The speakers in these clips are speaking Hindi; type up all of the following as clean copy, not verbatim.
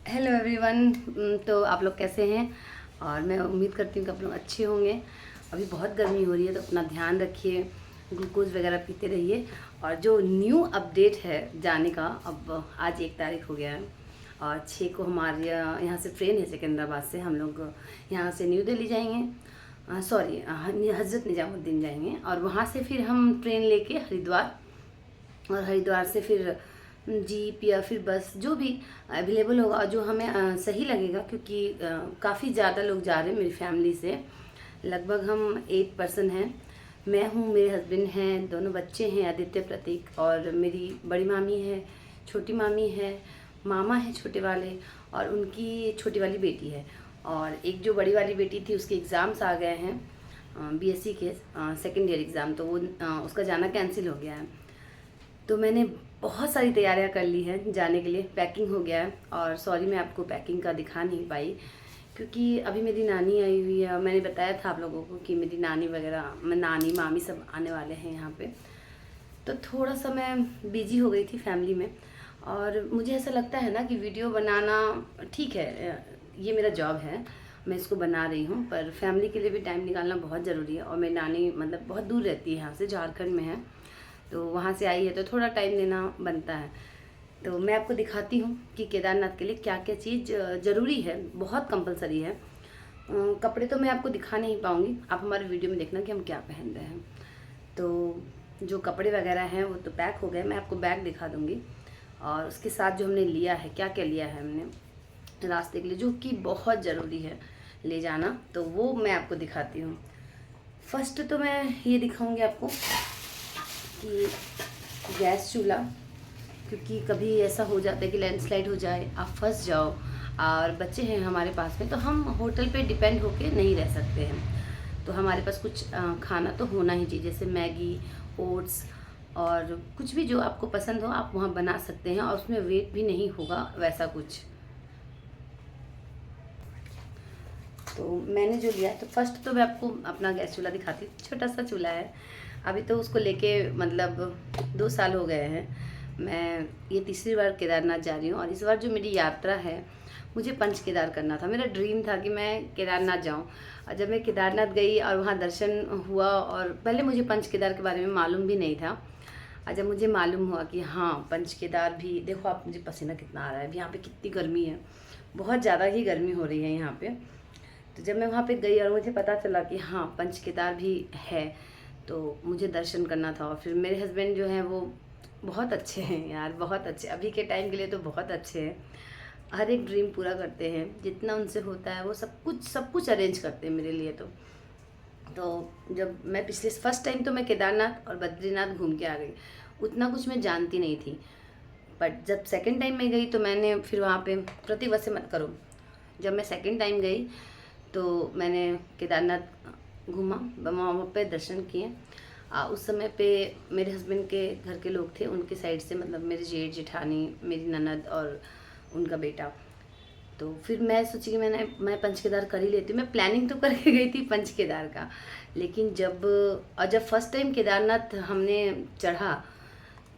Hello everyone. तो आप लोग कैसे हैं? और मैं उम्मीद करती हूँ कि आप लोग अच्छे होंगे। अभी बहुत गर्मी हो रही है तो अपना ध्यान रखिए, ग्लूकोज वगैरह पीते रहिए। और जो न्यू अपडेट है जाने का, अब आज 1 तारीख हो गया है और 6 को हमारे यहाँ से ट्रेन है सिकंदराबाद से। हम लोग यहाँ से न्यू दिल्ली जाएंगे, सॉरी हज़रत निजामुद्दीन जाएंगे और वहाँ से फिर हम ट्रेन लेके हरिद्वार, और हरिद्वार से फिर जीप या फिर बस जो भी अवेलेबल होगा, जो हमें सही लगेगा, क्योंकि काफ़ी ज़्यादा लोग जा रहे हैं मेरी फैमिली से। लगभग हम 8 पर्सन हैं। मैं हूँ, मेरे हस्बैंड हैं, दोनों बच्चे हैं आदित्य प्रतीक, और मेरी बड़ी मामी है, छोटी मामी है, मामा है छोटे वाले, और उनकी छोटी वाली बेटी है। और एक जो बड़ी वाली बेटी थी उसके एग्ज़ाम्स आ गए हैं, बीएससी के सेकेंड ईयर एग्ज़ाम, तो वो उसका जाना कैंसिल हो गया है। तो मैंने बहुत सारी तैयारियां कर ली हैं जाने के लिए, पैकिंग हो गया है। और सॉरी मैं आपको पैकिंग का दिखा नहीं पाई, क्योंकि अभी मेरी नानी आई हुई है और मैंने बताया था आप लोगों को कि मेरी नानी वगैरह, नानी मामी सब आने वाले हैं यहाँ पे। तो थोड़ा सा मैं बिजी हो गई थी फैमिली में। और मुझे ऐसा लगता है ना कि वीडियो बनाना ठीक है, ये मेरा जॉब है, मैं इसको बना रही हूँ, पर फैमिली के लिए भी टाइम निकालना बहुत ज़रूरी है। और मेरी नानी मतलब बहुत दूर रहती है यहाँ से, झारखंड में है, तो वहाँ से आई है तो थोड़ा टाइम देना बनता है। तो मैं आपको दिखाती हूँ कि केदारनाथ के लिए क्या क्या चीज़ ज़रूरी है, बहुत कंपलसरी है। कपड़े तो मैं आपको दिखा नहीं पाऊँगी, आप हमारे वीडियो में देखना कि हम क्या पहन रहे हैं। तो जो कपड़े वगैरह हैं वो तो पैक हो गए, मैं आपको बैग दिखा दूँगी। और उसके साथ जो हमने लिया है, क्या क्या लिया है हमने रास्ते के लिए, जो कि बहुत ज़रूरी है ले जाना, तो वो मैं आपको दिखाती हूँ। फर्स्ट तो मैं ये दिखाऊंगी आपको कि गैस चूल्हा, क्योंकि कभी ऐसा हो जाता है कि लैंडस्लाइड हो जाए, आप फंस जाओ, और बच्चे हैं हमारे पास में, तो हम होटल पे डिपेंड होके नहीं रह सकते हैं। तो हमारे पास कुछ खाना तो होना ही चाहिए, जैसे मैगी, ओट्स, और कुछ भी जो आपको पसंद हो आप वहाँ बना सकते हैं, और उसमें वेट भी नहीं होगा वैसा कुछ। तो मैंने जो लिया है, तो फर्स्ट तो मैं आपको अपना गैस चूल्हा दिखाती हूँ। छोटा सा चूल्हा है, अभी तो उसको लेके मतलब 2 साल हो गए हैं। मैं ये तीसरी बार केदारनाथ जा रही हूँ, और इस बार जो मेरी यात्रा है, मुझे पंच केदार करना था। मेरा ड्रीम था कि मैं केदारनाथ जाऊँ। और जब मैं केदारनाथ गई और वहाँ दर्शन हुआ, और पहले मुझे पंच केदार के बारे में मालूम भी नहीं था, और जब मुझे मालूम हुआ कि हाँ पंच केदार भी, देखो आप, मुझे पसीना कितना आ रहा है, अभी यहाँ पे कितनी गर्मी है, बहुत ज़्यादा ही गर्मी हो रही है यहाँ पे। तो जब मैं वहाँ पे गई और मुझे पता चला कि हाँ पंच केदार भी है, तो मुझे दर्शन करना था। और फिर मेरे हस्बैंड जो हैं वो बहुत अच्छे हैं यार, बहुत अच्छे, अभी के टाइम के लिए तो बहुत अच्छे हैं। हर एक ड्रीम पूरा करते हैं, जितना उनसे होता है वो सब कुछ अरेंज करते हैं मेरे लिए। तो जब मैं पिछले फर्स्ट टाइम तो मैं केदारनाथ और बद्रीनाथ घूम के आ गई, उतना कुछ मैं जानती नहीं थी। बट जब सेकंड टाइम मैं गई तो मैंने फिर वहाँ पे, प्रतिवर्ष मत करो, जब मैं सेकंड टाइम गई तो मैंने केदारनाथ घूमा, वहाँ पे दर्शन किए। उस समय पे मेरे हस्बैंड के घर के लोग थे, उनके साइड से, मतलब मेरे जेठ जेठानी, मेरी ननद और उनका बेटा। तो फिर मैं सोची कि मैं पंच केदार कर ही लेती हूँ। मैं प्लानिंग तो करके गई थी पंच केदार का, लेकिन जब फर्स्ट टाइम केदारनाथ हमने चढ़ा,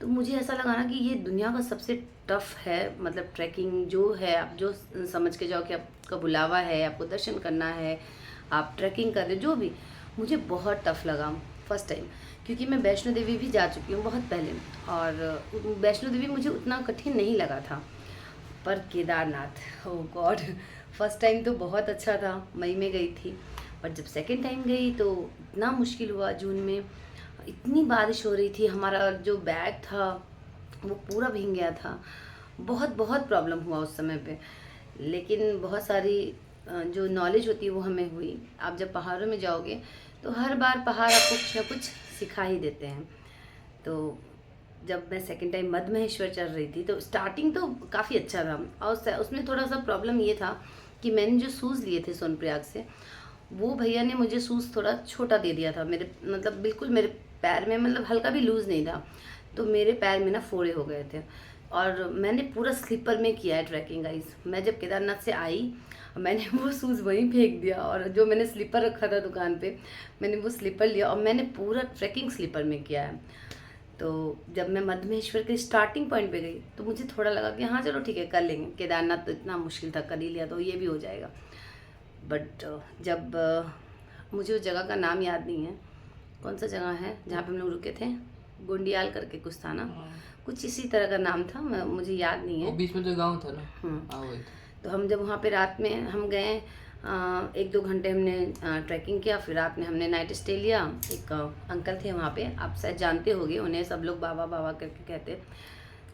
तो मुझे ऐसा लगा ना कि ये दुनिया का सबसे टफ है, मतलब ट्रैकिंग जो है, आप जो समझ के जाओ कि आपका बुलावा है, आपको दर्शन करना है, आप ट्रैकिंग कर रहे हो, जो भी, मुझे बहुत टफ लगा फर्स्ट टाइम। क्योंकि मैं वैष्णो देवी भी जा चुकी हूँ बहुत पहले, और वैष्णो देवी मुझे उतना कठिन नहीं लगा था, पर केदारनाथ, ओ गॉड, फर्स्ट टाइम तो बहुत अच्छा था, मई में गई थी। पर जब सेकंड टाइम गई तो इतना मुश्किल हुआ, जून में इतनी बारिश हो रही थी, हमारा जो बैग था वो पूरा भीग गया था, बहुत बहुत प्रॉब्लम हुआ उस समय पे। लेकिन बहुत सारी जो नॉलेज होती है वो हमें हुई। आप जब पहाड़ों में जाओगे तो हर बार पहाड़ आपको कुछ ना कुछ सिखा ही देते हैं। तो जब मैं सेकंड टाइम मध्य महेश्वर चढ़ रही थी तो स्टार्टिंग तो काफ़ी अच्छा था, और उसमें थोड़ा सा प्रॉब्लम ये था कि मैंने जो शूज़ लिए थे सोनप्रयाग से, वो भैया ने मुझे शूज़ थोड़ा छोटा दे दिया था, मेरे मतलब बिल्कुल मेरे पैर में, मतलब हल्का भी लूज़ नहीं था, तो मेरे पैर में ना फोड़े हो गए थे। और मैंने पूरा स्लीपर में किया है ट्रैकिंग गाइस। मैं जब केदारनाथ से आई, मैंने वो शूज़ वहीं फेंक दिया, और जो मैंने स्लीपर रखा था दुकान पे, मैंने वो स्लीपर लिया और मैंने पूरा ट्रैकिंग स्लीपर में किया है। तो जब मैं मध्यमेश्वर के स्टार्टिंग पॉइंट पे गई तो मुझे थोड़ा लगा कि हाँ चलो ठीक है कर लेंगे, केदारनाथ तो इतना मुश्किल था, कर ही लिया तो ये भी हो जाएगा। बट जब मुझे उस जगह का नाम याद नहीं है, कौन सा जगह है जहाँ पे हम लोग रुके थे, गुंडियाल करके कुछ था ना, कुछ इसी तरह का नाम था, मुझे याद नहीं है। बीच में जो गांव था ना, वही था। तो हम जब वहाँ पे रात में हम गए, 1-2 घंटे हमने ट्रैकिंग किया, फिर रात में हमने नाइट स्टे लिया। एक अंकल थे वहाँ पे, आप शायद जानते होंगे उन्हें, सब लोग बाबा बाबा करके कहते।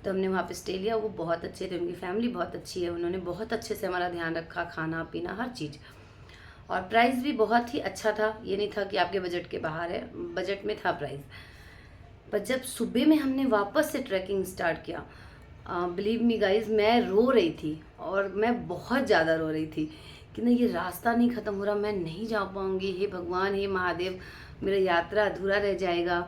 तो हमने वहाँ पे स्टे लिया, वो बहुत अच्छे थे, उनकी फैमिली बहुत अच्छी है, उन्होंने बहुत अच्छे से हमारा ध्यान रखा, खाना पीना हर चीज़। और प्राइस भी बहुत ही अच्छा था, ये नहीं था कि आपके बजट के बाहर है, बजट में था प्राइस। पर जब सुबह में हमने वापस से ट्रैकिंग स्टार्ट किया, बिलीव मी गाइज, मैं रो रही थी, और मैं बहुत ज़्यादा रो रही थी कि नहीं, ये रास्ता नहीं ख़त्म हो रहा, मैं नहीं जा पाऊँगी, हे भगवान, हे महादेव, मेरा यात्रा अधूरा रह जाएगा।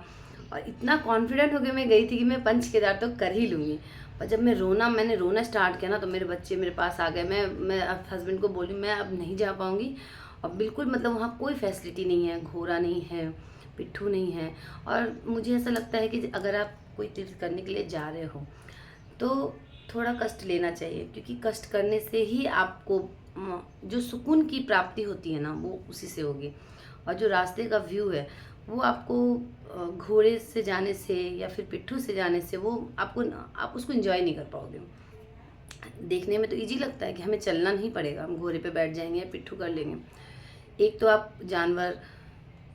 और इतना कॉन्फिडेंट होकर मैं गई थी कि मैं पंच केदार तो कर ही लूँगी। पर जब मैंने रोना स्टार्ट किया ना, तो मेरे बच्चे मेरे पास आ गए। मैं हस्बैंड को बोली मैं अब नहीं जा पाऊँगी, और बिल्कुल मतलब वहाँ कोई फैसिलिटी नहीं है, घोड़ा नहीं है, पिट्ठू नहीं है। और मुझे ऐसा लगता है कि अगर आप कोई तीर्थ करने के लिए जा रहे हो तो थोड़ा कष्ट लेना चाहिए, क्योंकि कष्ट करने से ही आपको जो सुकून की प्राप्ति होती है ना, वो उसी से होगी। और जो रास्ते का व्यू है वो आपको घोड़े से जाने से या फिर पिट्ठू से जाने से वो आप उसको एंजॉय नहीं कर पाओगे। देखने में तो इजी लगता है कि हमें चलना नहीं पड़ेगा, हम घोड़े पे बैठ जाएंगे या पिट्ठू कर लेंगे। एक तो आप जानवर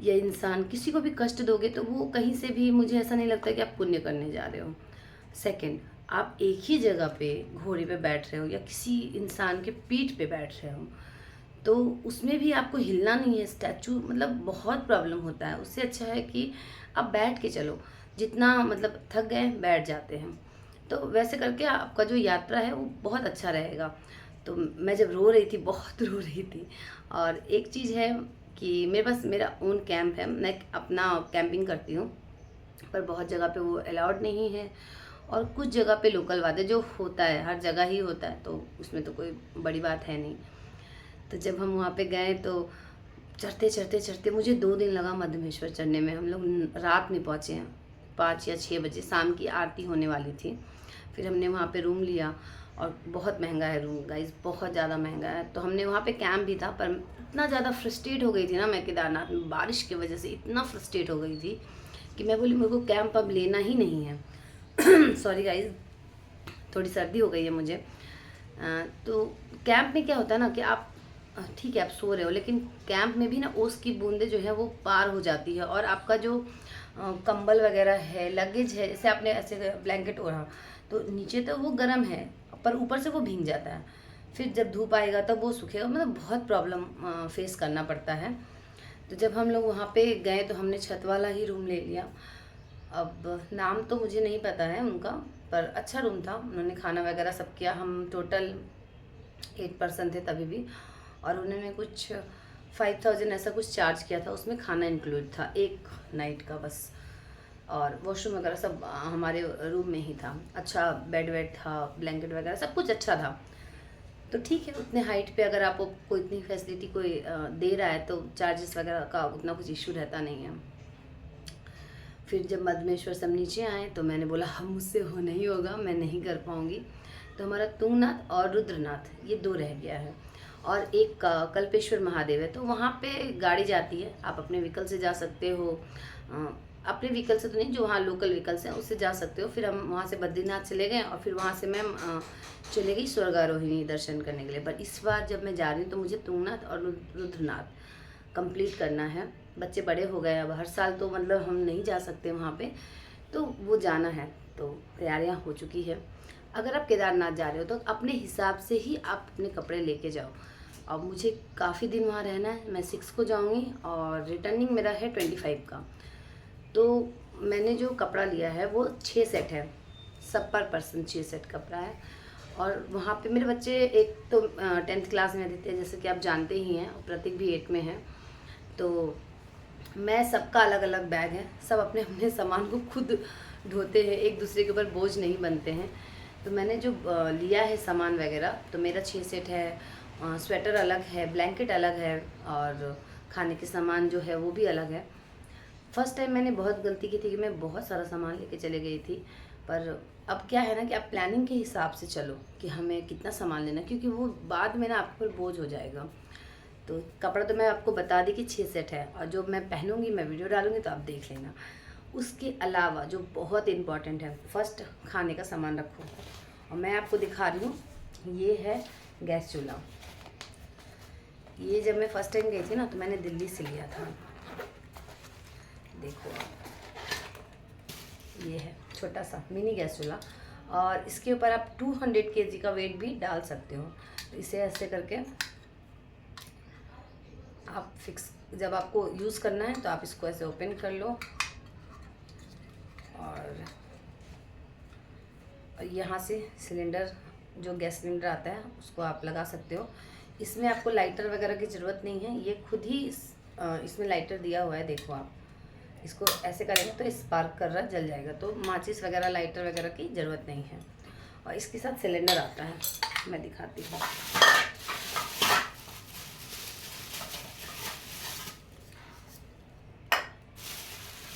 या इंसान किसी को भी कष्ट दोगे तो वो कहीं से भी, मुझे ऐसा नहीं लगता कि आप पुण्य करने जा रहे हो। सेकंड, आप एक ही जगह पे घोड़े पे बैठ रहे हो या किसी इंसान के पीठ पे बैठ रहे हो, तो उसमें भी आपको हिलना नहीं है, स्टैचू, मतलब बहुत प्रॉब्लम होता है। उससे अच्छा है कि आप बैठ के चलो, जितना मतलब थक गए बैठ जाते हैं, तो वैसे करके आपका जो यात्रा है वो बहुत अच्छा रहेगा। तो मैं जब रो रही थी, बहुत रो रही थी। और एक चीज़ है कि मेरे पास मेरा ओन कैंप है, मैं अपना कैंपिंग करती हूँ, पर बहुत जगह पे वो अलाउड नहीं है, और कुछ जगह पे लोकल वादे जो होता है, हर जगह ही होता है, तो उसमें तो कोई बड़ी बात है नहीं। तो जब हम वहाँ पे गए तो चढ़ते चढ़ते चढ़ते मुझे 2 दिन लगा मध्यमेश्वर चढ़ने में। हम लोग रात में पहुँचे हैं, 5 या 6 बजे, शाम की आरती होने वाली थी। फिर हमने वहाँ पे रूम लिया, और बहुत महंगा है रूम गाइज, बहुत ज़्यादा महंगा है। तो हमने वहाँ पे कैंप भी था, पर इतना ज़्यादा फ्रस्ट्रेट हो गई थी ना मैं केदारनाथ में, बारिश की वजह से इतना फ्रस्ट्रेट हो गई थी कि मैं बोली मेरे को कैंप अब लेना ही नहीं है। सॉरी गाइज, थोड़ी सर्दी हो गई है मुझे। तो कैंप में क्या होता है ना कि आप ठीक है आप सो रहे हो, लेकिन कैंप में भी ना ओस की बूंदें जो है वो पार हो जाती है, और आपका जो कंबल वगैरह है, लगेज है, जैसे आपने ऐसे ब्लैंकेट ओढ़ा तो नीचे तो वो गर्म है, पर ऊपर से वो भीग जाता है, फिर जब धूप आएगा तब वो सूखेगा, मतलब बहुत प्रॉब्लम फेस करना पड़ता है। तो जब हम लोग वहाँ पे गए तो हमने छत वाला ही रूम ले लिया। अब नाम तो मुझे नहीं पता है उनका, पर अच्छा रूम था, उन्होंने खाना वगैरह सब किया। हम टोटल 8 पर्सन थे तभी भी, और उन्होंने कुछ 5000 ऐसा कुछ चार्ज किया था, उसमें खाना इंक्लूड था एक नाइट का बस, और वॉशरूम वगैरह सब हमारे रूम में ही था। अच्छा बेड वेड था, ब्लैंकेट वगैरह सब कुछ अच्छा था। तो ठीक है, उतने हाइट पे अगर आपको इतनी फैसिलिटी कोई दे रहा है तो चार्जेस वगैरह का उतना कुछ इशू रहता नहीं है। फिर जब मध्यमेश्वर से हम नीचे आए तो मैंने बोला हम मुझसे हो नहीं होगा, मैं नहीं कर पाऊँगी। तो हमारा तुंगनाथ और रुद्रनाथ ये 2 रह गया है, और एक कल्पेश्वर महादेव है। तो वहाँ पे गाड़ी जाती है, आप अपने व्हीकल से जा सकते हो, अपने व्हीकल से तो नहीं, जो वहाँ लोकल व्हीकल्स हैं उससे जा सकते हो। फिर हम वहाँ से बद्रीनाथ चले गए, और फिर वहाँ से मैं चले गई स्वर्गारोहिणी दर्शन करने के लिए। पर इस बार जब मैं जा रही हूँ तो मुझे तुंगनाथ और रुद्रनाथ कंप्लीट करना है। बच्चे बड़े हो गए, अब हर साल तो मतलब हम नहीं जा सकते वहाँ पे, तो वो जाना है, तो तैयारियाँ हो चुकी है। अगर आप केदारनाथ जा रहे हो तो अपने हिसाब से ही आप अपने कपड़े लेके जाओ। अब मुझे काफ़ी दिन वहाँ रहना है, मैं 6 को जाऊँगी, और रिटर्निंग मेरा है 25 का। तो मैंने जो कपड़ा लिया है वो 6 सेट है, सब पर पर्सन 6 सेट कपड़ा है। और वहाँ पे मेरे बच्चे एक तो 10th क्लास में रहते हैं, जैसे कि आप जानते ही हैं, प्रतीक भी 8 में है। तो मैं सबका अलग अलग बैग है, सब अपने अपने सामान को खुद ढोते हैं, एक दूसरे के ऊपर बोझ नहीं बनते हैं। तो मैंने जो लिया है सामान वगैरह, तो मेरा 6 सेट है, स्वेटर अलग है, ब्लैंकेट अलग है, और खाने के सामान जो है वो भी अलग है। फर्स्ट टाइम मैंने बहुत गलती की थी कि मैं बहुत सारा सामान लेके चले गई थी। पर अब क्या है ना कि आप प्लानिंग के हिसाब से चलो कि हमें कितना सामान लेना, क्योंकि वो बाद में ना आपके ऊपर बोझ हो जाएगा। तो कपड़ा तो मैं आपको बता दी कि 6 सेट है, और जो मैं पहनूंगी मैं वीडियो डालूंगी तो आप देख लेना। उसके अलावा जो बहुत इम्पॉर्टेंट है, फर्स्ट खाने का सामान रखो। और मैं आपको दिखा रही हूँ, ये है गैस चूल्हा। ये जब मैं फर्स्ट टाइम गई थी ना तो मैंने दिल्ली से लिया था। देखो ये है छोटा सा मिनी गैस चूल्हा, और इसके ऊपर आप 200 kg का वेट भी डाल सकते हो। तो इसे ऐसे करके आप फिक्स, जब आपको यूज़ करना है तो आप इसको ऐसे ओपन कर लो, और यहाँ से सिलेंडर, जो गैस सिलेंडर आता है उसको आप लगा सकते हो। इसमें आपको लाइटर वगैरह की ज़रूरत नहीं है, ये खुद ही इसमें लाइटर दिया हुआ है। देखो आप इसको ऐसे करेंगे तो स्पार्क कर रहा जल जाएगा, तो माचिस वगैरह लाइटर वगैरह की ज़रूरत नहीं है। और इसके साथ सिलेंडर आता है, मैं दिखाती हूँ।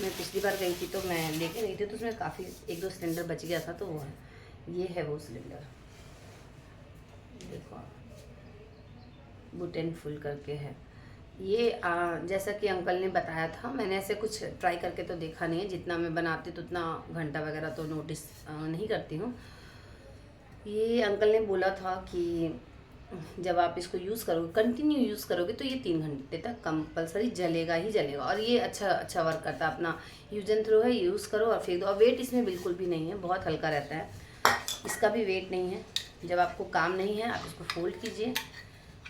मैं पिछली बार गई थी तो मैं लेके गई थी, तो उसमें काफ़ी 1-2 सिलेंडर बच गया था, तो वो है, ये है वो सिलेंडर। देखो बुटेन फुल करके है ये। जैसा कि अंकल ने बताया था, मैंने ऐसे कुछ ट्राई करके तो देखा नहीं है। जितना मैं बनाती तो उतना घंटा वगैरह तो नोटिस नहीं करती हूँ। ये अंकल ने बोला था कि जब आप इसको यूज़ करोगे, कंटिन्यू यूज़ करोगे, तो ये 3 घंटे तक कंपलसरी जलेगा ही जलेगा। और ये अच्छा वर्क करता है। अपना यूज एंड थ्रो है, यूज़ करो और फेंक दो। और वेट इसमें बिल्कुल भी नहीं है, बहुत हल्का रहता है। इसका भी वेट नहीं है। जब आपको काम नहीं है आप इसको फोल्ड कीजिए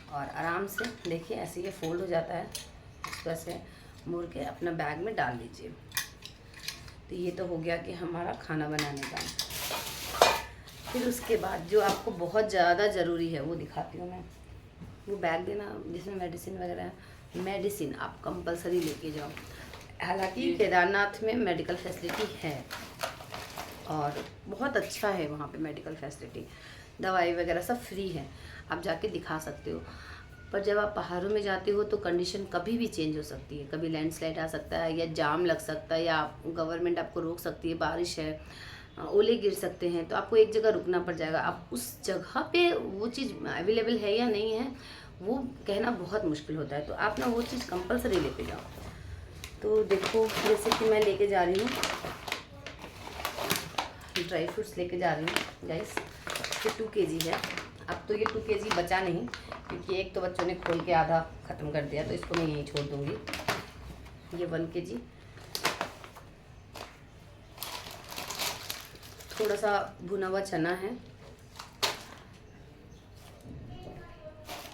और आराम से, देखिए ऐसे ये फोल्ड हो जाता है। इसको ऐसे मोड़ के अपना बैग में डाल लीजिए। तो ये तो हो गया कि हमारा खाना बनाने का। फिर उसके बाद जो आपको बहुत ज़्यादा ज़रूरी है वो दिखाती हूँ मैं। वो बैग देना जिसमें मेडिसिन वगैरह है। मेडिसिन आप कंपलसरी लेके जाओ। हालांकि केदारनाथ में मेडिकल फैसिलिटी है और बहुत अच्छा है वहाँ पे मेडिकल फैसिलिटी। दवाई वगैरह सब फ्री है, आप जाके दिखा सकते हो। पर जब आप पहाड़ों में जाते हो तो कंडीशन कभी भी चेंज हो सकती है। कभी लैंडस्लाइड आ सकता है, या जाम लग सकता है, या गवर्नमेंट आपको रोक सकती है, बारिश है, ओले गिर सकते हैं, तो आपको एक जगह रुकना पड़ जाएगा। आप उस जगह पे वो चीज़ अवेलेबल है या नहीं है वो कहना बहुत मुश्किल होता है। तो आप ना वो चीज़ कंपलसरी लेके जाओ। तो देखो जैसे कि मैं लेके जा रही हूँ ड्राई फ्रूट्स लेके जा रही हूँ गाइस। ये 2 kg है। अब तो ये 2 kg बचा नहीं, क्योंकि एक तो बच्चों ने खोल के आधा ख़त्म कर दिया, तो इसको मैं यहीं छोड़ दूँगी। ये 1 kg। थोड़ा सा भुना हुआ चना है,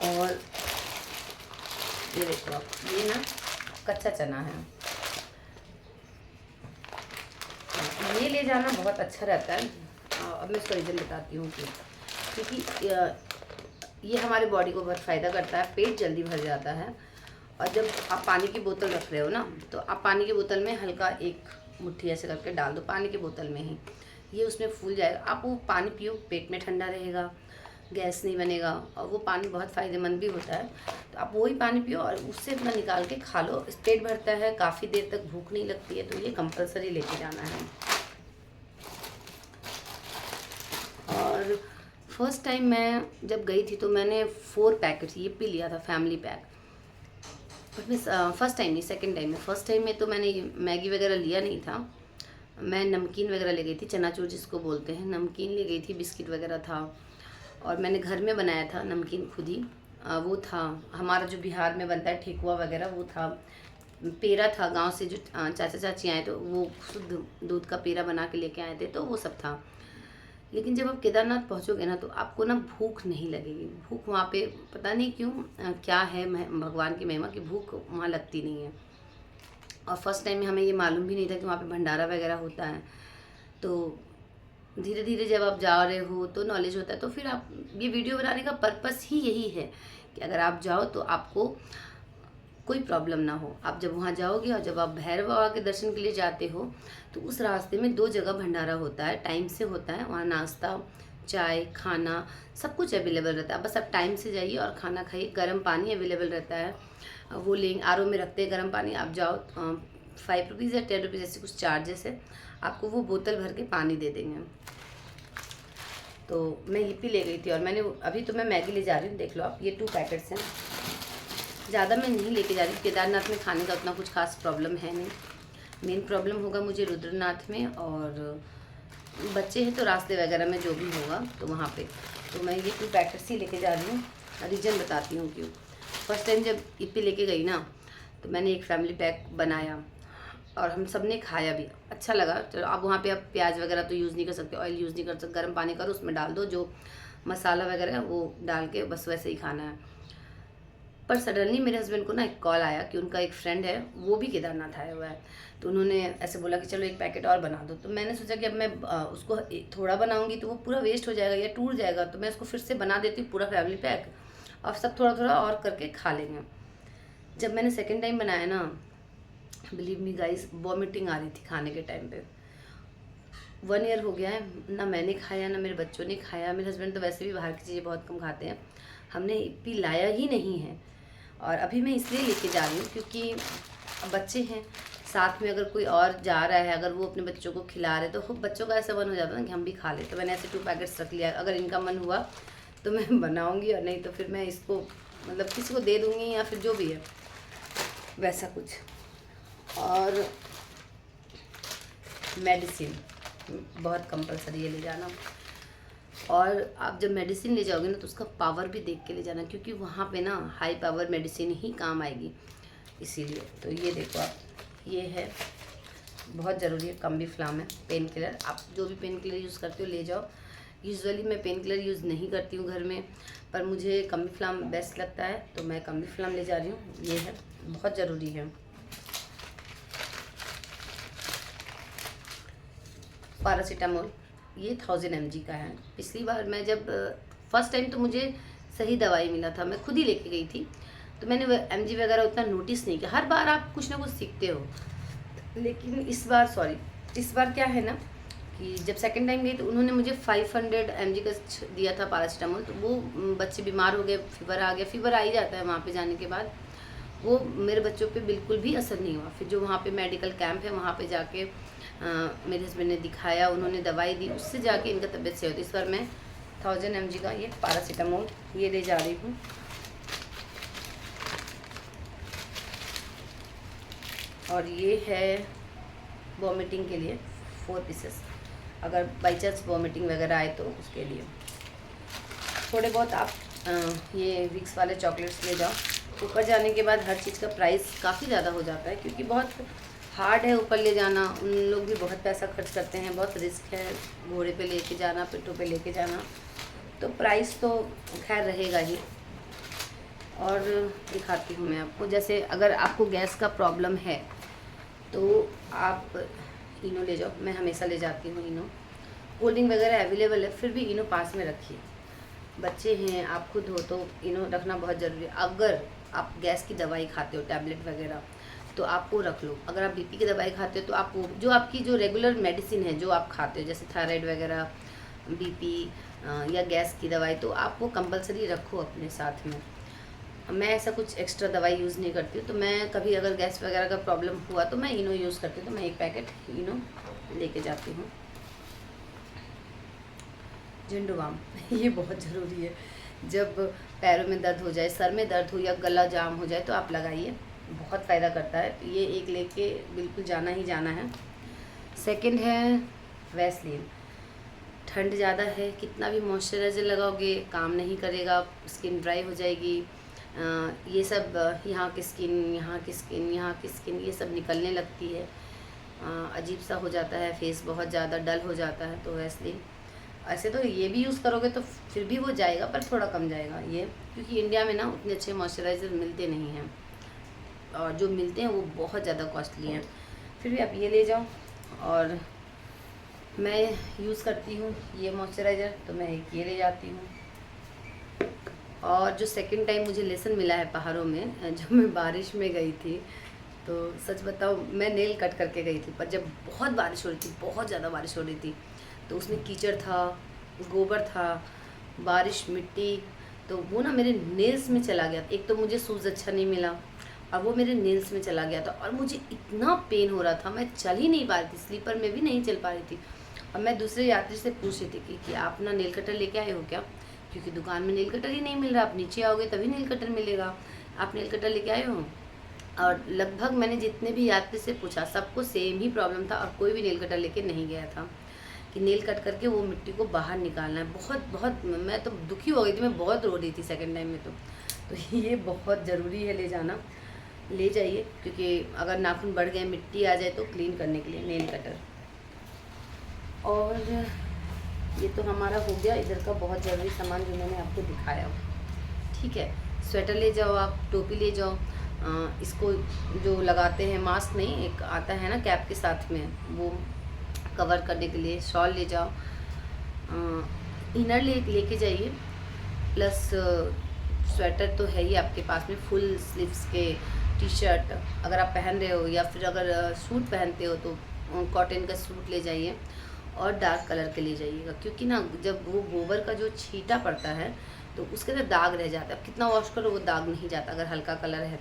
और ये देखो आप, ये ना कच्चा चना है। ये ले जाना बहुत अच्छा रहता है। अब मैं इसका रीज़न बताती हूँ क्योंकि ये हमारे बॉडी को बहुत फ़ायदा करता है। पेट जल्दी भर जाता है। और जब आप पानी की बोतल रख रहे हो ना, तो आप पानी की बोतल में हल्का 1 मुट्ठी ऐसे करके डाल दो पानी की बोतल में ही, ये उसमें फूल जाएगा। आप वो पानी पियो, पेट में ठंडा रहेगा, गैस नहीं बनेगा, और वो पानी बहुत फ़ायदेमंद भी होता है। तो आप वही पानी पियो और उससे अपना निकाल के खा लो। पेट भरता है, काफ़ी देर तक भूख नहीं लगती है। तो ये कंपलसरी लेके जाना है। और फर्स्ट टाइम मैं जब गई थी तो मैंने 4 पैकेट ये पी लिया था, फैमिली पैक। बट मैं फर्स्ट टाइम नहीं, सेकंड टाइम में। फर्स्ट टाइम में तो मैंने मैगी वगैरह लिया नहीं था। मैं नमकीन वगैरह ले गई थी, चनाचूर जिसको बोलते हैं, नमकीन ले गई थी, बिस्किट वगैरह था। और मैंने घर में बनाया था नमकीन खुद ही। वो था हमारा जो बिहार में बनता है ठेकुआ वगैरह, वो था। पेड़ा था, गांव से जो चाचा चाची आए तो वो शुद्ध दूध का पेड़ा बना के लेके आए थे, तो वो सब था। लेकिन जब आप केदारनाथ पहुंचोगे ना तो आपको ना भूख नहीं लगेगी। भूख वहाँ पे पता नहीं क्यों क्या है भगवान की महिमा कि भूख वहाँ लगती नहीं है। और फर्स्ट टाइम में हमें ये मालूम भी नहीं था कि वहाँ पे भंडारा वगैरह होता है। तो धीरे धीरे जब आप जा रहे हो तो नॉलेज होता है। तो फिर आप, ये वीडियो बनाने का पर्पस ही यही है कि अगर आप जाओ तो आपको कोई प्रॉब्लम ना हो। आप जब वहाँ जाओगे और जब आप भैरव बाबा के दर्शन के लिए जाते हो तो उस रास्ते में 2 जगह भंडारा होता है, टाइम से होता है। वहाँ नाश्ता, चाय, खाना सब कुछ अवेलेबल रहता है। बस आप टाइम से जाइए और खाना खाइए। गर्म पानी अवेलेबल रहता है, वो लेंगे, आरओ में रखते हैं गर्म पानी। आप जाओ 5 रुपीज़ या 10 रुपीज़ ऐसे कुछ चार्जेस है, आपको वो बोतल भर के पानी दे देंगे। तो मैं yippee ले गई थी और मैंने अभी तो मैं मैगी ले जा रही हूँ, देख लो आप, ये 2 पैकेट्स हैं, ज़्यादा मैं नहीं लेके जा रही। केदारनाथ में खाने का उतना कुछ खास प्रॉब्लम है नहीं, मेन प्रॉब्लम होगा मुझे रुद्रनाथ में, और बच्चे हैं तो रास्ते वगैरह में जो भी होगा तो वहाँ पे। तो मैं ये 2 पैकेट्स ही लेके जा रही हूँ। रीज़न बताती हूँ क्यों। फर्स्ट टाइम जब yippee लेके गई ना, तो मैंने एक फैमिली पैक बनाया और हम सब ने खाया भी, अच्छा लगा। चलो अब वहाँ पे आप प्याज वगैरह तो यूज़ नहीं कर सकते, ऑयल यूज़ नहीं कर सकते, गर्म पानी करो उसमें डाल दो, जो मसाला वगैरह है वो डाल के बस वैसे ही खाना है। पर सडनली मेरे हस्बैंड को ना एक कॉल आया कि उनका एक फ्रेंड है, वो भी केदारनाथ आया हुआ है, तो उन्होंने ऐसे बोला कि चलो एक पैकेट और बना दो। तो मैंने सोचा कि अब मैं उसको थोड़ा बनाऊंगी तो वो पूरा वेस्ट हो जाएगा या टूट जाएगा, तो मैं उसको फिर से बना देती हूँ पूरा फैमिली पैक, और सब थोड़ा थोड़ा और करके खा लेंगे। जब मैंने सेकेंड टाइम बनाया ना, बिलीव मी गाइस, वॉमिटिंग आ रही थी खाने के टाइम पे। 1 ईयर हो गया है, ना मैंने खाया ना मेरे बच्चों ने खाया। मेरे हस्बैंड तो वैसे भी बाहर की चीज़ें बहुत कम खाते हैं, हमने yippee लाया ही नहीं है। और अभी मैं इसलिए लेके जा रही हूँ क्योंकि बच्चे हैं साथ में, अगर कोई और जा रहा है, अगर वो अपने बच्चों को खिला रहे तो खूब बच्चों का ऐसा मन हो जाता है ना कि हम भी खा लें। तो मैंने ऐसे 2 पैकेट्स रख लिया, अगर इनका मन हुआ तो मैं बनाऊँगी, और नहीं तो फिर मैं इसको मतलब किसी को दे दूँगी या फिर जो भी है वैसा कुछ। और मेडिसिन बहुत कंपलसरी है ले जाना, और आप जब मेडिसिन ले जाओगे ना तो उसका पावर भी देख के ले जाना, क्योंकि वहाँ पे ना हाई पावर मेडिसिन ही काम आएगी, इसीलिए। तो ये देखो आप, ये है, बहुत ज़रूरी है, कम्बीफ्लाम है, पेन किलर। आप जो भी पेन किलर यूज़ करते हो ले जाओ। यूजुअली मैं पेन किलर यूज़ नहीं करती हूँ घर में, पर मुझे कम्बीफ्लाम बेस्ट लगता है, तो मैं कम्बीफ्लाम ले जा रही हूँ। ये है, बहुत ज़रूरी है। पैरासीटामोल, ये 1000 mg का है। पिछली बार मैं जब फर्स्ट टाइम तो मुझे सही दवाई मिला था, मैं खुद ही लेके गई थी, तो मैंने mg वगैरह उतना नोटिस नहीं किया। हर बार आप कुछ ना कुछ सीखते हो, लेकिन इस बार क्या है ना कि जब सेकंड टाइम गई तो उन्होंने मुझे 500 mg का दिया था पैरासीटामोल। तो वो बच्चे बीमार हो गए, फीवर आ गया, फीवर आ ही जाता है वहाँ पे जाने के बाद, वो मेरे बच्चों पे बिल्कुल भी असर नहीं हुआ। फिर जो वहाँ पे मेडिकल कैंप है वहाँ पे जाके मेरे हस्बैंड ने दिखाया, उन्होंने दवाई दी, उससे जाके इनका तबीयत सही होती। इस बार मैं 1000 mg का ये पैरासीटामोल ये ले जा रही हूँ। और ये है वॉमिटिंग के लिए 4 पीसेस, अगर बाई चांस वॉमिटिंग वगैरह आए तो उसके लिए। थोड़े बहुत आप ये विक्स वाले चॉकलेट्स ले जाओ। ऊपर जाने के बाद हर चीज़ का प्राइस काफ़ी ज़्यादा हो जाता है, क्योंकि बहुत हार्ड है ऊपर ले जाना। उन लोग भी बहुत पैसा खर्च करते हैं, बहुत रिस्क है घोड़े पे लेके जाना, पिट्ठों पे लेके जाना, तो प्राइस तो खैर रहेगा ही। और दिखाती हूँ मैं आपको, जैसे अगर आपको गैस का प्रॉब्लम है तो आप इनो ले जाओ। मैं हमेशा ले जाती हूँ इनो। कोल्ड ड्रिंक वगैरह अवेलेबल है, फिर भी इनो पास में रखिए। बच्चे हैं, आप खुद हो, तो इनो रखना बहुत ज़रूरी है। अगर आप गैस की दवाई खाते हो, टैबलेट वगैरह, तो आप वो रख लो। अगर आप बीपी की दवाई खाते हो तो आप वो जो आपकी जो रेगुलर मेडिसिन है जो आप खाते हो, जैसे थायराइड वगैरह, बीपी या गैस की दवाई, तो आप वो कंपलसरी रखो अपने साथ में। मैं ऐसा कुछ एक्स्ट्रा दवाई यूज़ नहीं करती हूँ, तो मैं कभी अगर गैस वगैरह का प्रॉब्लम हुआ तो मैं इनो यूज़ करती हूँ, तो मैं 1 पैकेट इनो लेके जाती हूँ। झंडुबाम ये बहुत ज़रूरी है। जब पैरों में दर्द हो जाए, सर में दर्द हो या गला जाम हो जाए तो आप लगाइए, बहुत फ़ायदा करता है। तो ये एक लेके बिल्कुल जाना ही जाना है। सेकंड है वैसलीन। ठंड ज़्यादा है, कितना भी मॉइस्चराइज़र लगाओगे काम नहीं करेगा, स्किन ड्राई हो जाएगी। ये सब यहाँ की स्किन, यहाँ की स्किन, यहाँ की स्किन, ये सब निकलने लगती है, अजीब सा हो जाता है, फेस बहुत ज़्यादा डल हो जाता है। तो वैसलीन, ऐसे तो ये भी यूज़ करोगे तो फिर भी वो जाएगा, पर थोड़ा कम जाएगा ये, क्योंकि इंडिया में ना उतने अच्छे मॉइस्चराइज़र मिलते नहीं हैं, और जो मिलते हैं वो बहुत ज़्यादा कॉस्टली हैं। फिर भी आप ये ले जाओ। और मैं यूज़ करती हूँ ये मॉइस्चराइज़र, तो मैं एक ये ले जाती हूँ। और जो सेकंड टाइम मुझे लेसन मिला है पहाड़ों में, जब मैं बारिश में गई थी, तो सच बताओ मैं नेल कट करके गई थी, पर जब बहुत बारिश हो रही थी, बहुत ज़्यादा बारिश हो रही थी, तो उसमें कीचड़ था, गोबर था, बारिश, मिट्टी, तो वो ना मेरे नेल्स में चला गया। एक तो मुझे शूज़ अच्छा नहीं मिला, और वो मेरे नेल्स में चला गया था और मुझे इतना पेन हो रहा था, मैं चल ही नहीं पा रही थी, स्लीपर में भी नहीं चल पा रही थी। और मैं दूसरे यात्री से पूछ रही थी कि आप ना नेल कटर लेके आए हो क्या, क्योंकि दुकान में नेल कटर ही नहीं मिल रहा, आप नीचे आओगे तभी नेल कटर मिलेगा, आप नेल कटर लेके आए हो। और लगभग मैंने जितने भी यात्री से पूछा सबको सेम ही प्रॉब्लम था और कोई भी नेल कटर लेके नहीं गया था कि नेल कट करके वो मिट्टी को बाहर निकालना है। बहुत बहुत मैं तो दुखी हो गई थी, मैं बहुत रो रही थी सेकंड टाइम में। तो ये बहुत ज़रूरी है ले जाना, ले जाइए, क्योंकि अगर नाखून बढ़ गए, मिट्टी आ जाए तो क्लीन करने के लिए नेल कटर। और ये तो हमारा हो गया इधर का बहुत ज़रूरी सामान जो मैंने आपको दिखाया। ठीक है, स्वेटर ले जाओ, आप टोपी ले जाओ, इसको जो लगाते हैं मास्क नहीं, एक आता है ना कैप के साथ में, वो कवर करने के लिए शॉल ले जाओ, इनर लेके जाइए, प्लस स्वेटर तो है ही आपके पास में, फुल स्लीव्स के टी शर्ट अगर आप पहन रहे हो, या फिर अगर सूट पहनते हो तो कॉटन का सूट ले जाइए और डार्क कलर के ले जाइएगा, क्योंकि ना जब वो गोबर का जो छींटा पड़ता है तो उसके अंदर दाग रह जाता है। अब कितना वॉश करो वो दाग नहीं जाता अगर हल्का कलर है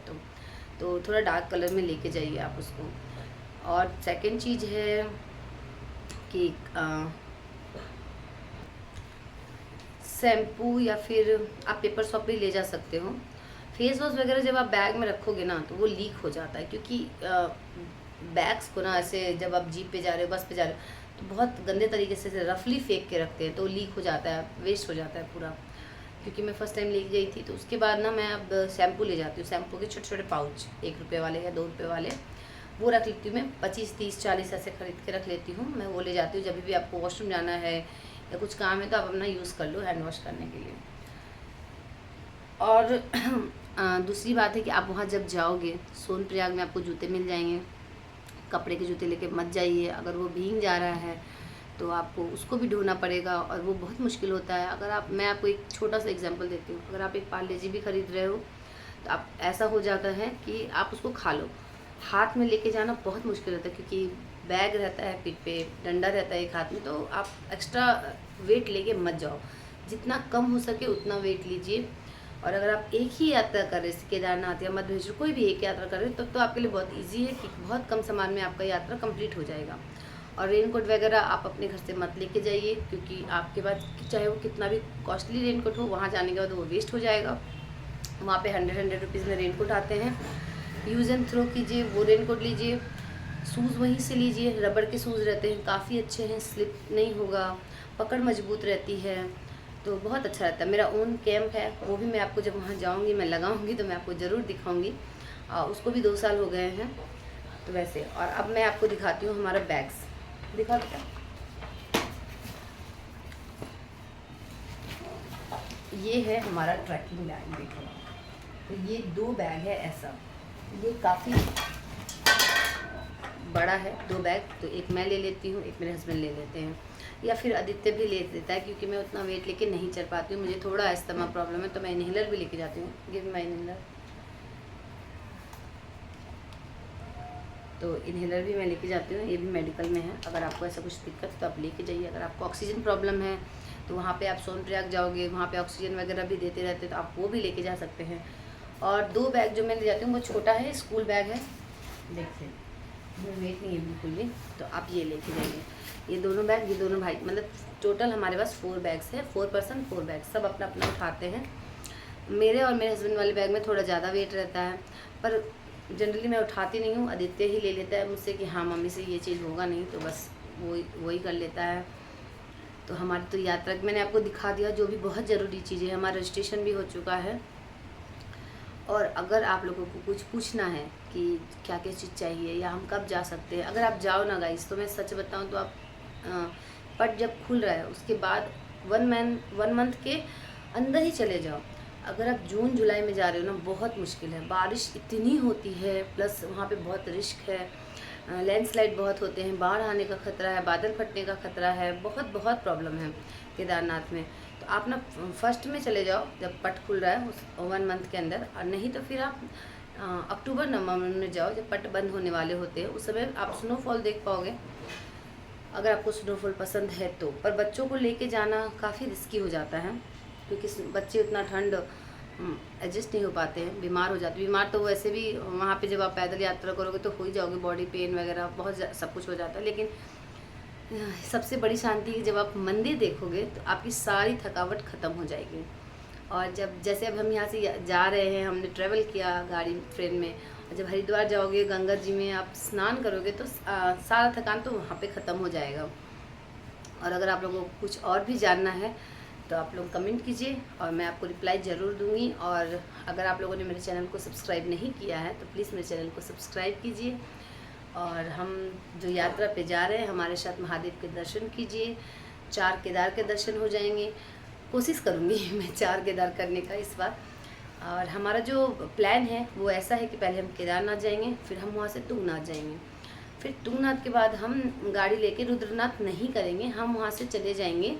तो थोड़ा डार्क कलर में लेके जाइए आप उसको। और सेकंड चीज़ है कि शैम्पू या फिर आप पेपर सॉप भी ले जा सकते हो। फेस वॉश वगैरह जब आप बैग में रखोगे ना तो वो लीक हो जाता है, क्योंकि बैग्स को ना ऐसे जब आप जीप पे जा रहे हो, बस पे जा रहे हो तो बहुत गंदे तरीके से रफली फेंक के रखते हैं, तो लीक हो जाता है, वेस्ट हो जाता है पूरा। क्योंकि मैं फ़र्स्ट टाइम लेके गई थी तो उसके बाद ना मैं अब शैम्पू ले जाती हूँ, शैम्पू के छोटे छोटे पाउच 1 रुपये वाले या 2 रुपये वाले, वो रख लेती हूँ मैं, 25, 30, 40 ऐसे ख़रीद के रख लेती हूँ मैं, वो ले जाती हूँ। जब भी आपको वॉशरूम जाना है या कुछ काम है तो आप अपना यूज़ कर लो हैंड वॉश करने के लिए। और दूसरी बात है कि आप वहाँ जब जाओगे, सोनप्रयाग में आपको जूते मिल जाएंगे, कपड़े के जूते लेके मत जाइए। अगर वो भीग जा रहा है तो आपको उसको भी ढोना पड़ेगा और वो बहुत मुश्किल होता है। अगर आप, मैं आपको एक छोटा सा एग्जांपल देती हूँ, अगर आप एक पार्ले जी भी खरीद रहे हो तो आप, ऐसा हो जाता है कि आप उसको खा लो, हाथ में लेके जाना बहुत मुश्किल होता है, क्योंकि बैग रहता है पीठ पे, डंडा रहता है एक हाथ में, तो आप एक्स्ट्रा वेट लेके मत जाओ, जितना कम हो सके उतना वेट लीजिए। और अगर आप एक ही यात्रा कर रहे हैं, केदारनाथ या मध्य कोई भी एक यात्रा कर रहे हो, तब तो आपके लिए बहुत ईजी है कि बहुत कम सामान में आपका यात्रा कंप्लीट हो जाएगा। और रेनकोट वगैरह आप अपने घर से मत लेके जाइए, क्योंकि आपके पास चाहे वो कितना भी कॉस्टली रेनकोट हो, वहाँ जाने के बाद वो वेस्ट हो जाएगा। वहाँ पे 100 रुपीज़ में रेनकोट आते हैं, यूज़ एंड थ्रो कीजिए, वो रेनकोट लीजिए। शूज़ वहीं से लीजिए, रबड़ के शूज़ रहते हैं, काफ़ी अच्छे हैं, स्लिप नहीं होगा, पकड़ मजबूत रहती है, तो बहुत अच्छा रहता है। मेरा ओन कैंप है, वो भी मैं आपको जब वहाँ जाऊँगी मैं लगाऊँगी तो मैं आपको ज़रूर दिखाऊँगी। उसको भी 2 साल हो गए हैं तो वैसे। और अब मैं आपको दिखाती हूँ हमारा बैग्स, दिखा बेटा, ये है हमारा ट्रैकिंग बैग। देखो तो ये 2 बैग है ऐसा, ये काफ़ी बड़ा है 2 बैग, तो एक मैं ले लेती हूँ, एक मेरे हस्बैंड ले लेते हैं, या फिर आदित्य भी ले लेता है, क्योंकि मैं उतना वेट लेके नहीं चल पाती हूँ, मुझे थोड़ा अस्थमा प्रॉब्लम है, तो मैं इनहेलर भी लेके जाती हूँ। गिव माई इनहेलर, तो इनहेलर भी मैं लेके जाती हूँ, ये भी मेडिकल में है। अगर आपको ऐसा कुछ दिक्कत है तो आप लेके जाइए। अगर आपको ऑक्सीजन प्रॉब्लम है तो वहाँ पे आप सोनप्रयाग जाओगे, वहाँ पे ऑक्सीजन वगैरह भी देते रहते हैं, तो आप वो भी लेके जा सकते हैं। और 2 बैग जो मैं ले जाती हूँ वो छोटा है, स्कूल बैग है, देखिए वेट नहीं है बिल्कुल भी, तो आप ये लेके जाइए। ये दोनों बैग, ये दोनों भाई, मतलब टोटल हमारे पास 4 बैग्स हैं, 4 पर्सन 4 बैग, सब अपना अपना उठाते हैं। मेरे और मेरे हस्बैंड वाले बैग में थोड़ा ज़्यादा वेट रहता है, पर जनरली मैं उठाती नहीं हूँ, आदित्य ही ले लेता है मुझसे कि हाँ मम्मी से ये चीज़ होगा नहीं, तो बस वही कर लेता है। तो हमारी तो यात्रा मैंने आपको दिखा दिया, जो भी बहुत ज़रूरी चीज़ें, हमारा रजिस्ट्रेशन भी हो चुका है। और अगर आप लोगों को कुछ पूछना है कि क्या क्या चीज़ चाहिए या हम कब जा सकते हैं, अगर आप जाओ ना गाइस, तो मैं सच बताऊं तो आप पट जब खुल रहा है उसके बाद 1 मंथ के अंदर ही चले जाओ। अगर आप जून जुलाई में जा रहे हो ना, बहुत मुश्किल है, बारिश इतनी होती है, प्लस वहाँ पे बहुत रिस्क है, लैंडस्लाइड बहुत होते हैं, बाढ़ आने का खतरा है, बादल फटने का खतरा है, बहुत बहुत प्रॉब्लम है केदारनाथ में। तो आप ना फर्स्ट में चले जाओ जब पट खुल रहा है, उस 1 मंथ के अंदर, और नहीं तो फिर आप अक्टूबर नवंबर में जाओ जब पट बंद होने वाले होते हैं, उस समय आप स्नोफॉल देख पाओगे, अगर आपको स्नोफॉल पसंद है तो। पर बच्चों को लेके जाना काफ़ी रिस्की हो जाता है, क्योंकि बच्चे उतना ठंड एडजस्ट नहीं हो पाते हैं, बीमार हो जाते हैं। बीमार तो वैसे भी वहाँ पे जब आप पैदल यात्रा करोगे तो हो ही जाओगे, बॉडी पेन वगैरह बहुत सब कुछ हो जाता है। लेकिन सबसे बड़ी शांति है जब आप मंदिर देखोगे तो आपकी सारी थकावट ख़त्म हो जाएगी। और जब जैसे अब हम यहाँ से जा रहे हैं, हमने ट्रैवल किया गाड़ी ट्रेन में, और जब हरिद्वार जाओगे गंगा जी में आप स्नान करोगे तो सारा थकान तो वहाँ पे ख़त्म हो जाएगा। और अगर आप लोगों को कुछ और भी जानना है तो आप लोग कमेंट कीजिए और मैं आपको रिप्लाई ज़रूर दूंगी। और अगर आप लोगों ने मेरे चैनल को सब्सक्राइब नहीं किया है तो प्लीज़ मेरे चैनल को सब्सक्राइब कीजिए। और हम जो यात्रा पे जा रहे हैं हमारे साथ महादेव के दर्शन कीजिए, 4 केदार के दर्शन हो जाएंगे। कोशिश करूँगी मैं 4 केदार करने का इस बार। और हमारा जो प्लान है वो ऐसा है कि पहले हम केदारनाथ जाएंगे, फिर हम वहाँ से तुंगनाथ जाएंगे, फिर तुंगनाथ के बाद हम गाड़ी लेके रुद्रनाथ नहीं करेंगे, हम वहाँ से चले जाएंगे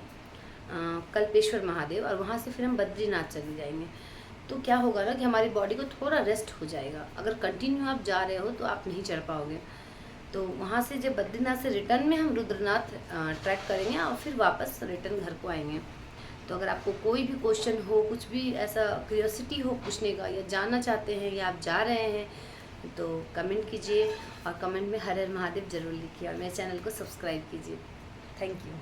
कल्पेश्वर महादेव, और वहाँ से फिर हम बद्रीनाथ चले जाएंगे। तो क्या होगा ना कि हमारी बॉडी को थोड़ा रेस्ट हो जाएगा। अगर कंटिन्यू आप जा रहे हो तो आप नहीं चढ़ पाओगे। तो वहाँ से जब बद्रीनाथ से रिटर्न में हम रुद्रनाथ ट्रैक करेंगे और फिर वापस रिटर्न घर को आएंगे। तो अगर आपको कोई भी क्वेश्चन हो, कुछ भी ऐसा क्यूरियोसिटी हो पूछने का, या जानना चाहते हैं या आप जा रहे हैं तो कमेंट कीजिए, और कमेंट में हर हर महादेव जरूर लिखिए, और मेरे चैनल को सब्सक्राइब कीजिए। Thank you.